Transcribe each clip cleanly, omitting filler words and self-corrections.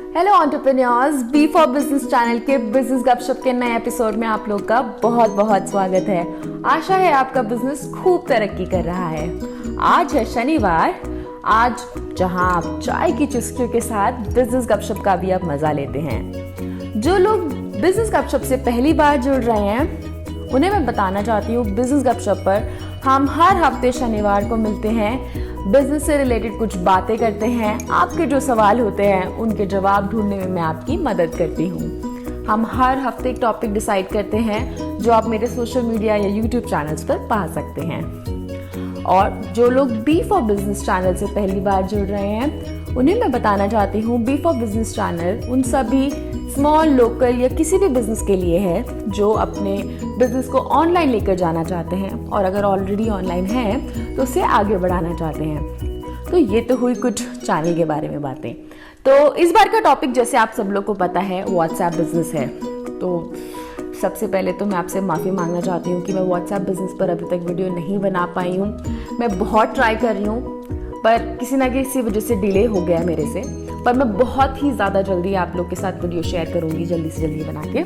Hello entrepreneurs, B for business channel के business गपशप के नए एपिसोड में आप लोग का बहुत बहुत स्वागत है। आशा है आपका बिजनेस खूब तरक्की कर रहा है। आज है शनिवार, आज जहां आप चाय की चुस्कियों के साथ बिजनेस गपशप का भी आप मजा लेते हैं। जो लोग बिजनेस गपशप से पहली बार जुड़ रहे हैं उन्हें मैं बताना चाहती हूँ, बिजनेस गपशप पर हम हर हफ्ते शनिवार को मिलते हैं, बिजनेस से रिलेटेड कुछ बातें करते हैं, आपके जो सवाल होते हैं उनके जवाब ढूंढने में मैं आपकी मदद करती हूँ। हम हर हफ्ते एक टॉपिक डिसाइड करते हैं जो आप मेरे सोशल मीडिया या यूट्यूब चैनल्स पर पा सकते हैं। और जो लोग बी फॉर बिजनेस चैनल से पहली बार जुड़ रहे हैं उन्हें मैं बताना चाहती हूँ, बी फॉर बिजनेस चैनल उन सभी स्मॉल, लोकल या किसी भी बिजनेस के लिए है जो अपने बिजनेस को ऑनलाइन लेकर जाना चाहते हैं और अगर ऑलरेडी ऑनलाइन है तो उसे आगे बढ़ाना चाहते हैं। तो ये तो हुई कुछ चैनल के बारे में बातें। तो इस बार का टॉपिक जैसे आप सब लोग को पता है व्हाट्सएप बिजनेस है। तो सबसे पहले तो मैं आपसे माफ़ी मांगना चाहती हूँ कि मैं व्हाट्सएप बिजनेस पर अभी तक वीडियो नहीं बना पाई हूँ। मैं बहुत ट्राई कर रही हूँ पर किसी ना किसी वजह से डिले हो गया मेरे से, पर मैं बहुत ही ज़्यादा जल्दी आप लोग के साथ वीडियो शेयर करूँगी, जल्दी से जल्दी बना के।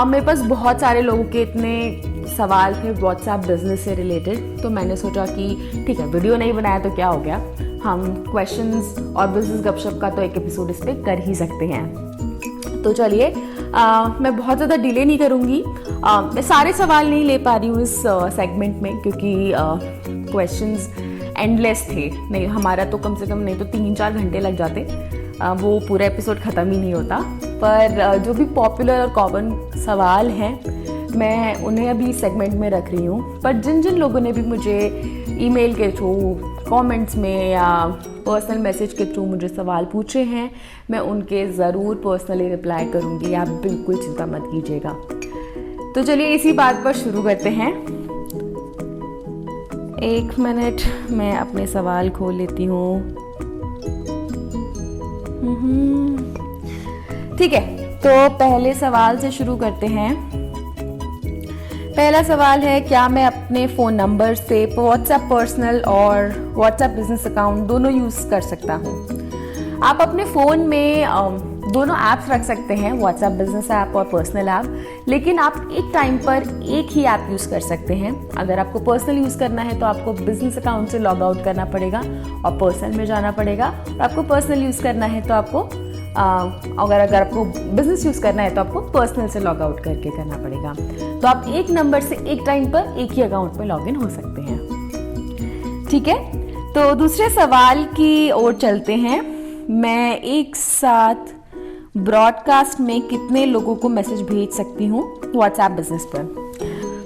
मेरे पास बहुत सारे लोगों के इतने सवाल थे व्हाट्सएप बिजनेस से रिलेटेड, तो मैंने सोचा कि ठीक है, वीडियो नहीं बनाया तो क्या हो गया, हम क्वेश्चंस और बिजनेस गपशप का तो एक एपिसोड इस पर कर ही सकते हैं। तो चलिए, मैं बहुत ज़्यादा डिले नहीं करूँगी। मैं सारे सवाल नहीं ले पा रही हूँ इस सेगमेंट में क्योंकि क्वेश्चंस एंडलेस थे। नहीं, हमारा तो कम से कम नहीं तो 3-4 घंटे लग जाते, वो पूरा एपिसोड ख़त्म ही नहीं होता। पर जो भी पॉपुलर और कॉमन सवाल हैं मैं उन्हें अभी सेगमेंट में रख रही हूँ। पर जिन जिन लोगों ने भी मुझे ईमेल के थ्रू, कमेंट्स में या पर्सनल मैसेज के थ्रू मुझे सवाल पूछे हैं, मैं उनके ज़रूर पर्सनली रिप्लाई करूँगी, आप बिल्कुल चिंता मत कीजिएगा। तो चलिए इसी बात पर शुरू करते हैं। 1 मिनट, मैं अपने सवाल खोल लेती हूँ। ठीक है, तो पहले सवाल से शुरू करते हैं। पहला सवाल है, क्या मैं अपने फ़ोन नंबर से व्हाट्सएप पर्सनल और व्हाट्सएप बिजनेस अकाउंट दोनों यूज़ कर सकता हूँ? आप अपने फ़ोन में दोनों ऐप्स रख सकते हैं, व्हाट्सएप बिजनेस ऐप और पर्सनल ऐप, लेकिन आप एक टाइम पर एक ही ऐप यूज़ कर सकते हैं। अगर आपको पर्सनल यूज़ करना है तो आपको बिजनेस अकाउंट से लॉग आउट करना पड़ेगा और पर्सनल में जाना पड़ेगा। और आपको पर्सनल यूज़ करना है तो आपको अगर आपको बिजनेस यूज़ करना है तो आपको पर्सनल से लॉग आउट करके करना पड़ेगा। तो आप एक नंबर से एक टाइम पर एक ही अकाउंट में लॉग इन हो सकते हैं। ठीक है, तो दूसरे सवाल की ओर चलते हैं। मैं एक साथ ब्रॉडकास्ट में कितने लोगों को मैसेज भेज सकती हूँ व्हाट्सएप बिजनेस पर?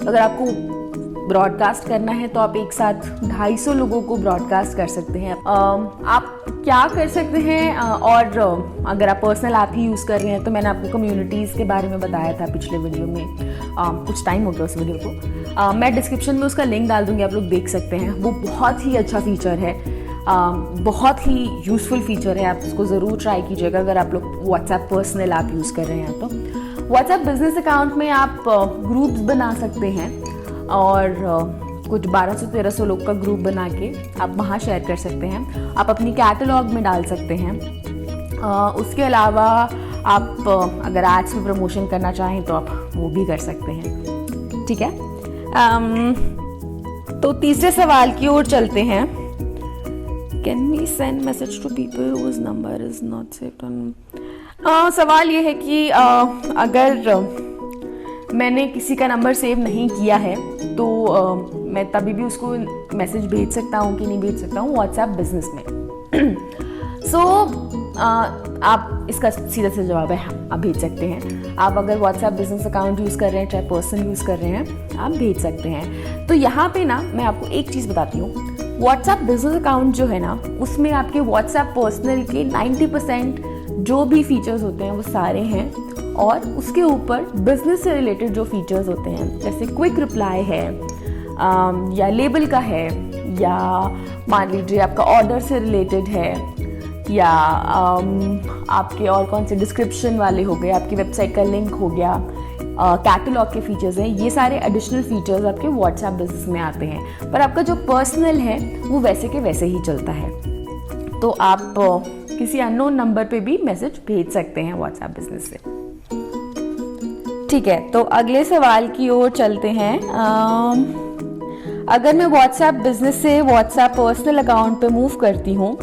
अगर आपको ब्रॉडकास्ट करना है तो आप एक साथ 250 लोगों को ब्रॉडकास्ट कर सकते हैं। आप क्या कर सकते हैं, और अगर आप पर्सनल ऐप ही यूज़ कर रहे हैं तो मैंने आपको कम्युनिटीज़ के बारे में बताया था पिछले वीडियो में, कुछ टाइम हो गया उस वीडियो को। मैं डिस्क्रिप्शन में उसका लिंक डाल दूँगी, आप लोग देख सकते हैं। वो बहुत ही अच्छा फीचर है, बहुत ही यूज़फुल फीचर है, आप उसको ज़रूर ट्राई कीजिएगा अगर आप लोग व्हाट्सएप पर्सनल ऐप यूज़ कर रहे हैं तो। व्हाट्सएप बिजनेस अकाउंट में आप ग्रुप्स बना सकते हैं और कुछ 1200-1300 लोग का ग्रुप बना के आप वहाँ शेयर कर सकते हैं। आप अपनी कैटलॉग में डाल सकते हैं। उसके अलावा आप अगर एड्स में प्रमोशन करना चाहें तो आप वो भी कर सकते हैं। ठीक है, तो तीसरे सवाल की ओर चलते हैं। Can we send message to people whose number is not saved on? सवाल ये है कि अगर मैंने किसी का नंबर सेव नहीं किया है तो मैं तभी भी उसको मैसेज भेज सकता हूँ कि नहीं भेज सकता हूँ व्हाट्सएप बिजनेस में? आप इसका सीधा सा जवाब है, आप भेज सकते हैं। आप अगर व्हाट्सएप बिजनेस अकाउंट यूज़ कर रहे हैं, चाहे पर्सनल यूज़ कर रहे हैं, आप भेज सकते हैं। तो यहाँ पे ना मैं आपको एक चीज़ बताती हूँ, व्हाट्सएप बिजनेस अकाउंट जो है ना उसमें आपके व्हाट्सएप पर्सनल के 90% जो भी फीचर्स होते हैं वो सारे हैं, और उसके ऊपर बिजनेस से रिलेटेड जो फीचर्स होते हैं जैसे क्विक रिप्लाई है, या लेबल का है, या मान लीजिए आपका ऑर्डर से रिलेटेड है, या आपके और कौन से डिस्क्रिप्शन वाले हो गए, आपकी वेबसाइट का लिंक हो गया, कैटलॉग के फीचर्स हैं, ये सारे एडिशनल फीचर्स आपके व्हाट्सएप बिजनेस में आते हैं। पर आपका जो पर्सनल है वो वैसे के वैसे ही चलता है। तो आप किसी अननोन नंबर पे भी मैसेज भेज सकते हैं व्हाट्सएप बिजनेस से। ठीक है, तो अगले सवाल की ओर चलते हैं। अगर मैं व्हाट्सएप बिजनेस से व्हाट्सएप पर्सनल अकाउंट पे मूव करती हूँ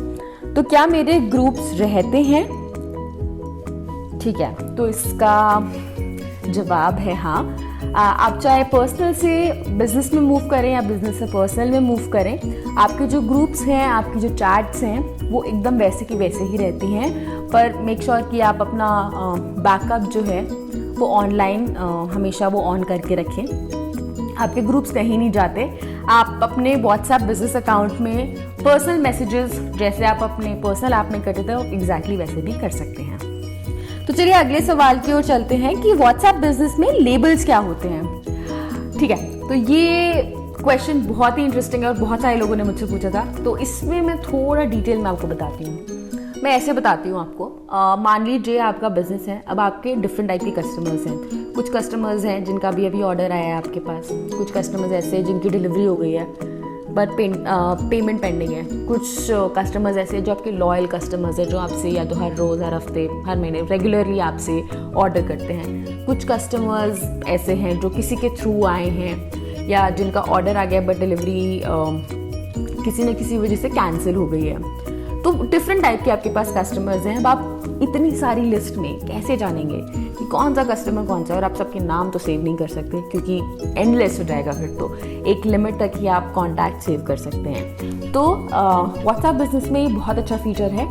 तो क्या मेरे ग्रुप्स रहते हैं? ठीक है, तो इसका जवाब है हाँ। आप चाहे पर्सनल से बिजनेस में मूव करें या बिजनेस से पर्सनल में मूव करें, आपके जो ग्रुप्स हैं, आपकी जो चैट्स हैं, वो एकदम वैसे की वैसे ही रहती हैं। पर मेक श्योर कि आप अपना बैकअप जो है वो ऑनलाइन हमेशा वो ऑन करके रखें। आपके ग्रुप्स कहीं नहीं जाते। आप अपने व्हाट्सएप बिजनेस अकाउंट में पर्सनल मैसेजेस जैसे आप अपने पर्सनल ऐप में करते थे एग्जैक्टली वैसे भी कर सकते हैं। तो चलिए अगले सवाल की ओर चलते हैं कि व्हाट्सएप बिजनेस में लेबल्स क्या होते हैं। ठीक है, तो ये क्वेश्चन बहुत ही इंटरेस्टिंग है और बहुत सारे लोगों ने मुझसे पूछा था, तो इसमें मैं थोड़ा डिटेल में आपको बताती हूँ। मैं ऐसे बताती हूँ आपको। मान लीजिए आपका बिजनेस है, अब आपके डिफरेंट टाइप के कस्टमर्स हैं। कुछ कस्टमर्स हैं जिनका अभी ऑर्डर आया है आपके पास, कुछ कस्टमर्स ऐसे हैं जिनकी डिलीवरी हो गई है बट पेमेंट पेंडिंग है। कुछ कस्टमर्स ऐसे जो आपके लॉयल कस्टमर्स हैं, जो आपसे या तो हर रोज़, हर हफ्ते, हर महीने रेगुलरली आपसे ऑर्डर करते हैं। कुछ कस्टमर्स ऐसे हैं जो किसी के थ्रू आए हैं या जिनका ऑर्डर आ गया बट डिलीवरी किसी न किसी वजह से कैंसिल हो गई है। तो डिफरेंट टाइप के आपके पास कस्टमर्स हैं। अब आप इतनी सारी लिस्ट में कैसे जानेंगे कि कौन सा कस्टमर कौन सा है? और आप सबके नाम तो सेव नहीं कर सकते क्योंकि एंडलेस हो जाएगा फिर तो। एक लिमिट तक ही आप कॉन्टैक्ट सेव कर सकते हैं। तो व्हाट्सएप बिजनेस में ये बहुत अच्छा फीचर है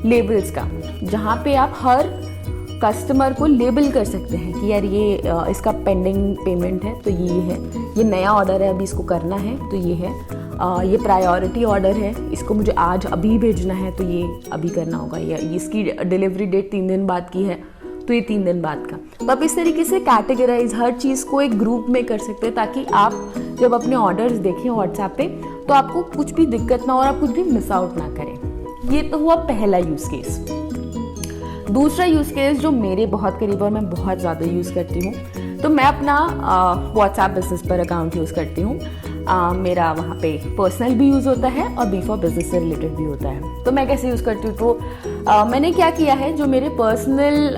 लेबल्स का, जहाँ पे आप हर कस्टमर को लेबल कर सकते हैं कि यार ये इसका पेंडिंग पेमेंट है तो ये है, ये नया ऑर्डर है अभी इसको करना है तो ये है, ये प्रायोरिटी ऑर्डर है इसको मुझे आज अभी भेजना है तो ये अभी करना होगा, या इसकी डिलीवरी डेट 3 दिन बाद की है तो ये 3 दिन बाद का। तो आप इस तरीके से कैटेगराइज हर चीज़ को एक ग्रुप में कर सकते हैं ताकि आप जब अपने ऑर्डर्स देखें व्हाट्सएप पे तो आपको कुछ भी दिक्कत ना हो और आप कुछ भी मिस आउट ना करें। ये तो हुआ पहला यूज़ केस। दूसरा यूज़ केस जो मेरे बहुत करीब और मैं बहुत ज़्यादा यूज़ करती हूँ, तो मैं अपना व्हाट्सएप बिजनेस पर अकाउंट यूज़ करती हूँ। मेरा वहाँ पे पर्सनल भी यूज़ होता है और बी फॉर बिजनेस से रिलेटेड भी होता है। तो मैं कैसे यूज़ करती हूँ? तो मैंने क्या किया है, जो मेरे पर्सनल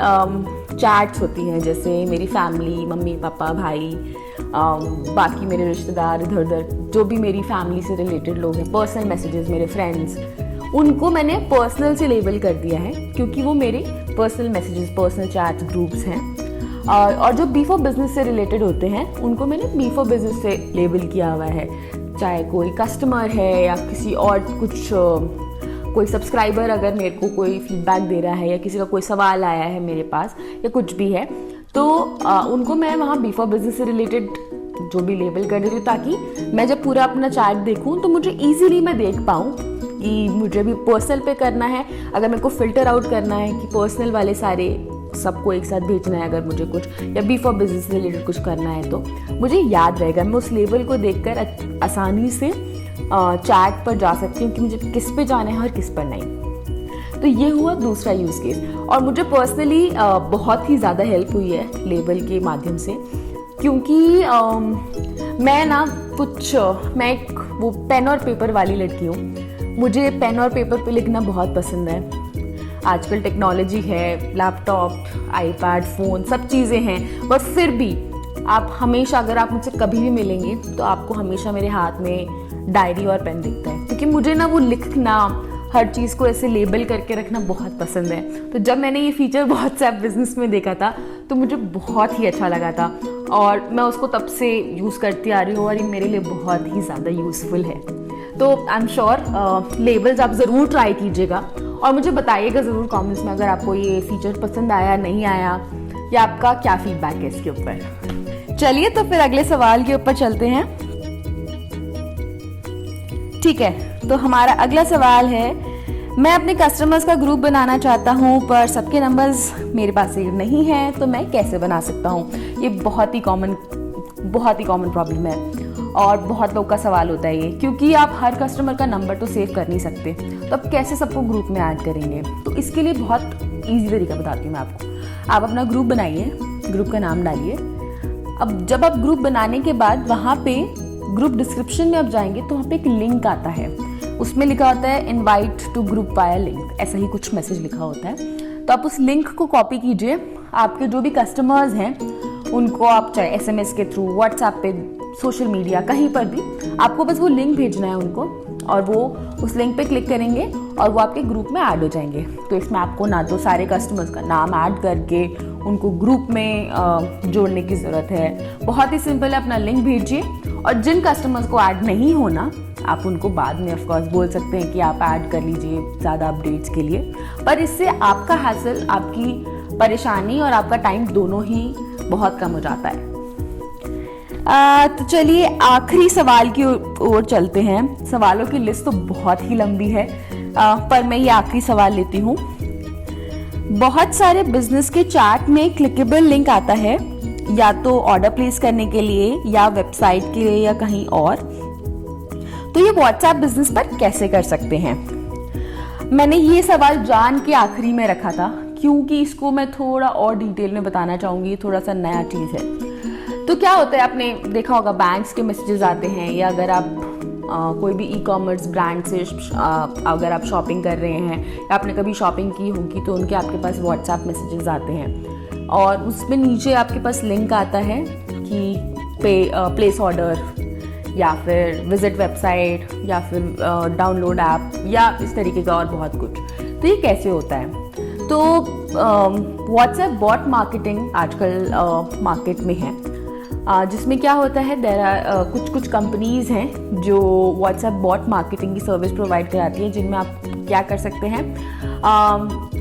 चैट्स होती हैं जैसे मेरी फैमिली, मम्मी पापा भाई, बाकी मेरे रिश्तेदार इधर उधर जो भी मेरी फैमिली से रिलेटेड लोग हैं, पर्सनल मैसेजेस, मेरे फ्रेंड्स, उनको मैंने पर्सनल से लेबल कर दिया है क्योंकि वो मेरे personal messages, personal chats, groups हैं। और जो बी फॉर बिजनेस से रिलेटेड होते हैं उनको मैंने बी फॉर बिजनेस से लेबल किया हुआ है। चाहे कोई कस्टमर है या किसी और कुछ कोई सब्सक्राइबर अगर मेरे को कोई फीडबैक दे रहा है या किसी का कोई सवाल आया है मेरे पास या कुछ भी है, तो उनको मैं वहाँ बी फॉर बिजनेस से रिलेटेड जो भी लेबल कर देती हूँ ताकि मैं जब पूरा अपना चैट देखूँ तो मुझे ईजिली मैं देख पाऊँ कि मुझे भी पर्सनल पे करना है। अगर मेरे को फिल्टर आउट करना है कि पर्सनल वाले सारे सबको एक साथ भेजना है, अगर मुझे कुछ या बी फॉर बिजनेस से रिलेटेड कुछ करना है तो मुझे याद रहेगा। मैं उस लेबल को देखकर आसानी से चैट पर जा सकती हूँ कि मुझे किस पे जाना है और किस पर नहीं। तो ये हुआ दूसरा यूज़ केस और मुझे पर्सनली बहुत ही ज़्यादा हेल्प हुई है लेबल के माध्यम से, क्योंकि मैं ना मैं एक वो पेन और पेपर वाली लड़की हूँ। मुझे पेन और पेपर पे लिखना बहुत पसंद है। आजकल टेक्नोलॉजी है, लैपटॉप, आईपैड, फ़ोन, सब चीज़ें हैं, बट फिर भी आप हमेशा, अगर आप मुझसे कभी भी मिलेंगे तो आपको हमेशा मेरे हाथ में डायरी और पेन दिखता है, क्योंकि मुझे ना वो लिखना, हर चीज़ को ऐसे लेबल करके रखना बहुत पसंद है। तो जब मैंने ये फीचर व्हाट्सएप बिजनेस में देखा था तो मुझे बहुत ही अच्छा लगा था और मैं उसको तब से यूज़ करती आ रही हूँ और ये मेरे लिए बहुत ही ज़्यादा यूज़फुल है। तो आई एम श्योर लेबल्स आप ज़रूर ट्राई कीजिएगा और मुझे बताइएगा ज़रूर कमेंट्स में अगर आपको ये फीचर पसंद आया, नहीं आया, या आपका क्या फीडबैक है इसके ऊपर। चलिए तो फिर अगले सवाल के ऊपर चलते हैं। ठीक है, तो हमारा अगला सवाल है, मैं अपने कस्टमर्स का ग्रुप बनाना चाहता हूँ पर सबके नंबर्स मेरे पास सेव नहीं है, तो मैं कैसे बना सकता हूँ? ये बहुत ही कॉमन प्रॉब्लम है और बहुत लोग का सवाल होता है ये, क्योंकि आप हर कस्टमर का नंबर तो सेव कर नहीं सकते, तो आप कैसे सबको ग्रुप में ऐड करेंगे? तो इसके लिए बहुत ईजी तरीका बताती हूँ मैं आपको। आप अपना ग्रुप बनाइए, ग्रुप का नाम डालिए। अब जब आप ग्रुप बनाने के बाद वहाँ पे ग्रुप डिस्क्रिप्शन में आप जाएंगे तो वहाँ पे एक लिंक आता है, उसमें लिखा होता है invite to group via link, ऐसा ही कुछ मैसेज लिखा होता है। तो आप उस लिंक को कॉपी कीजिए, आपके जो भी कस्टमर्स हैं उनको आप चाहे SMS के थ्रू, व्हाट्सएप पे, सोशल मीडिया, कहीं पर भी आपको बस वो लिंक भेजना है उनको, और वो उस लिंक पे क्लिक करेंगे और वो आपके ग्रुप में ऐड हो जाएंगे। तो इसमें आपको ना तो सारे कस्टमर्स का नाम ऐड करके उनको ग्रुप में जोड़ने की ज़रूरत है, बहुत ही सिंपल है, अपना लिंक भेजिए। और जिन कस्टमर्स को ऐड नहीं होना, आप उनको बाद में ऑफकोर्स बोल सकते हैं कि आप ऐड कर लीजिए ज़्यादा अपडेट्स के लिए, पर इससे आपका हासिल, आपकी परेशानी और आपका टाइम दोनों ही बहुत कम हो जाता है। तो चलिए आखिरी सवाल की ओर चलते हैं। सवालों की लिस्ट तो बहुत ही लंबी है, पर मैं ये आखिरी सवाल लेती हूँ। बहुत सारे बिजनेस के चार्ट में क्लिकेबल लिंक आता है, या तो ऑर्डर प्लेस करने के लिए या वेबसाइट के लिए या कहीं और। तो ये व्हाट्सएप बिजनेस पर कैसे कर सकते हैं? मैंने ये सवाल जान के आखिरी में रखा था, क्योंकि इसको मैं थोड़ा और डिटेल में बताना चाहूँगी, थोड़ा सा नया चीज़ है। तो क्या होता है, आपने देखा होगा बैंक्स के मैसेजेस आते हैं, या अगर आप कोई भी ई-कॉमर्स ब्रांड से अगर आप शॉपिंग कर रहे हैं या आपने कभी शॉपिंग की होगी, तो उनके आपके पास व्हाट्सएप मैसेजेस आते हैं और उसमें नीचे आपके पास लिंक आता है कि प्लेस ऑर्डर, या फिर विजिट वेबसाइट, या फिर डाउनलोड ऐप, या इस तरीके का और बहुत कुछ। तो ये कैसे होता है? तो व्हाट्सएप बॉट मार्केटिंग आजकल मार्केट में है, जिसमें क्या होता है, कुछ कंपनीज़ हैं जो व्हाट्सएप बॉट मार्केटिंग की सर्विस प्रोवाइड कराती है, जिनमें आप क्या कर सकते हैं,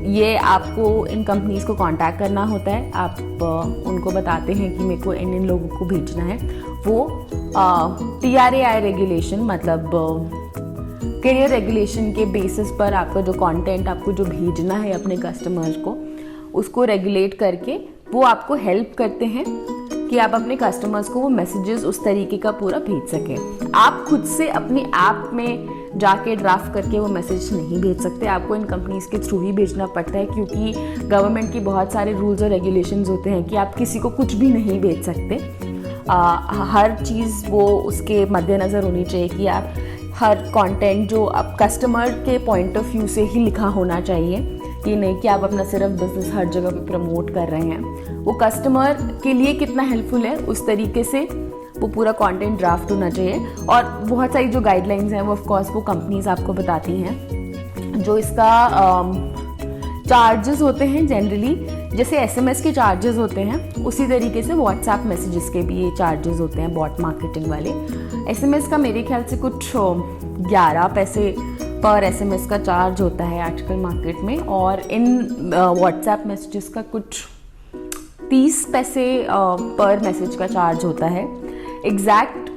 ये आपको इन कंपनीज़ को कांटेक्ट करना होता है। आप उनको बताते हैं कि मेरे को इन लोगों को भेजना है। वो TRAI रेगुलेशन, मतलब करियर रेगुलेशन के बेसिस पर आपका जो कंटेंट आपको जो भेजना है अपने कस्टमर्स को, उसको रेगुलेट करके वो आपको हेल्प करते हैं कि आप अपने कस्टमर्स को वो मैसेजेस उस तरीके का पूरा भेज सकें। आप खुद से अपनी ऐप में जाके ड्राफ्ट करके वो मैसेज नहीं भेज सकते, आपको इन कंपनीज़ के थ्रू ही भेजना पड़ता है, क्योंकि गवर्नमेंट की बहुत सारे रूल्स और रेगुलेशंस होते हैं कि आप किसी को कुछ भी नहीं भेज सकते। हर चीज़ वो उसके मद्देनज़र होनी चाहिए कि आप हर कंटेंट जो आप कस्टमर के पॉइंट ऑफ व्यू से ही लिखा होना चाहिए, ये नहीं कि आप अपना सिर्फ बिजनेस हर जगह पे प्रमोट कर रहे हैं। वो कस्टमर के लिए कितना हेल्पफुल है, उस तरीके से वो पूरा कंटेंट ड्राफ्ट होना चाहिए। और बहुत सारी जो गाइडलाइंस हैं वो ऑफकोर्स वो कंपनीज आपको बताती हैं। जो इसका चार्जेस होते हैं जनरली, जैसे SMS के चार्जेस होते हैं, उसी तरीके से व्हाट्सएप मैसेजेस के भी ये चार्जेस होते हैं बॉट मार्केटिंग वाले। SMS का मेरे ख्याल से कुछ 11 पैसे पर SMS का चार्ज होता है आजकल मार्केट में, और इन व्हाट्सएप मैसेजेस का कुछ 30 पैसे पर मैसेज का चार्ज होता है। एग्जैक्ट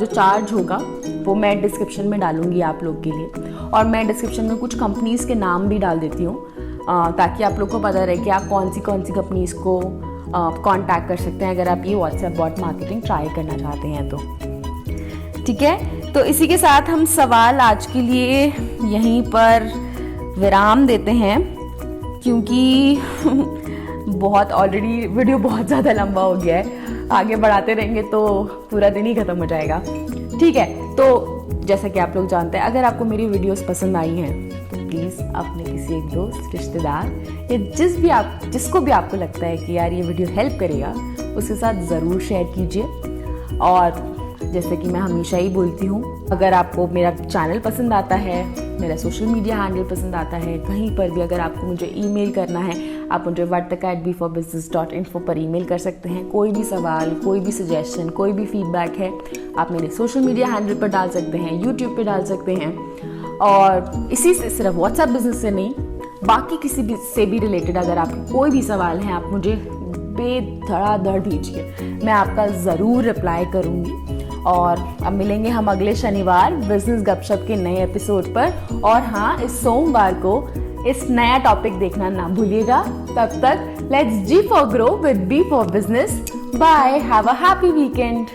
जो चार्ज होगा वो मैं डिस्क्रिप्शन में डालूंगी आप लोग के लिए, और मैं डिस्क्रिप्शन में कुछ कंपनीज़ के नाम भी डाल देती हूँ, ताकि आप लोग को पता रहे कि आप कौन सी कंपनीज़ को कांटेक्ट कर सकते हैं अगर आप ये व्हाट्सएप बॉट मार्केटिंग ट्राई करना चाहते हैं तो। ठीक है, तो इसी के साथ हम सवाल आज के लिए यहीं पर विराम देते हैं, क्योंकि बहुत ऑलरेडी वीडियो बहुत ज़्यादा लंबा हो गया है। आगे बढ़ाते रहेंगे तो पूरा दिन ही ख़त्म हो जाएगा। ठीक है, तो जैसा कि आप लोग जानते हैं, अगर आपको मेरी वीडियोस पसंद आई हैं तो प्लीज़ अपने किसी एक दोस्त, रिश्तेदार या जिसको भी आपको लगता है कि यार ये वीडियो हेल्प करेगा, उसके साथ ज़रूर शेयर कीजिए। और जैसे कि मैं हमेशा ही बोलती हूँ, अगर आपको मेरा चैनल पसंद आता है, मेरा सोशल मीडिया हैंडल पसंद आता है, कहीं पर भी अगर आपको मुझे ईमेल करना है, आप मुझे vartika@b4business.info पर ईमेल कर सकते हैं। कोई भी सवाल, कोई भी सजेशन, कोई भी फीडबैक है, आप मेरे सोशल मीडिया हैंडल पर डाल सकते हैं, यूट्यूब पर डाल सकते हैं। और इसी से सिर्फ व्हाट्सएप बिजनेस से नहीं, बाकी किसी भी से भी रिलेटेड अगर आपके कोई भी सवाल हैं, आप मुझे बेधड़ाधड़ भेजिए, मैं आपका ज़रूर रिप्लाई करूँगी। और अब मिलेंगे हम अगले शनिवार बिजनेस गपशप के नए एपिसोड पर। और हाँ, इस सोमवार को इस नया टॉपिक देखना ना भूलिएगा। तब तक let's G for grow with B for business. Bye. Have a happy weekend.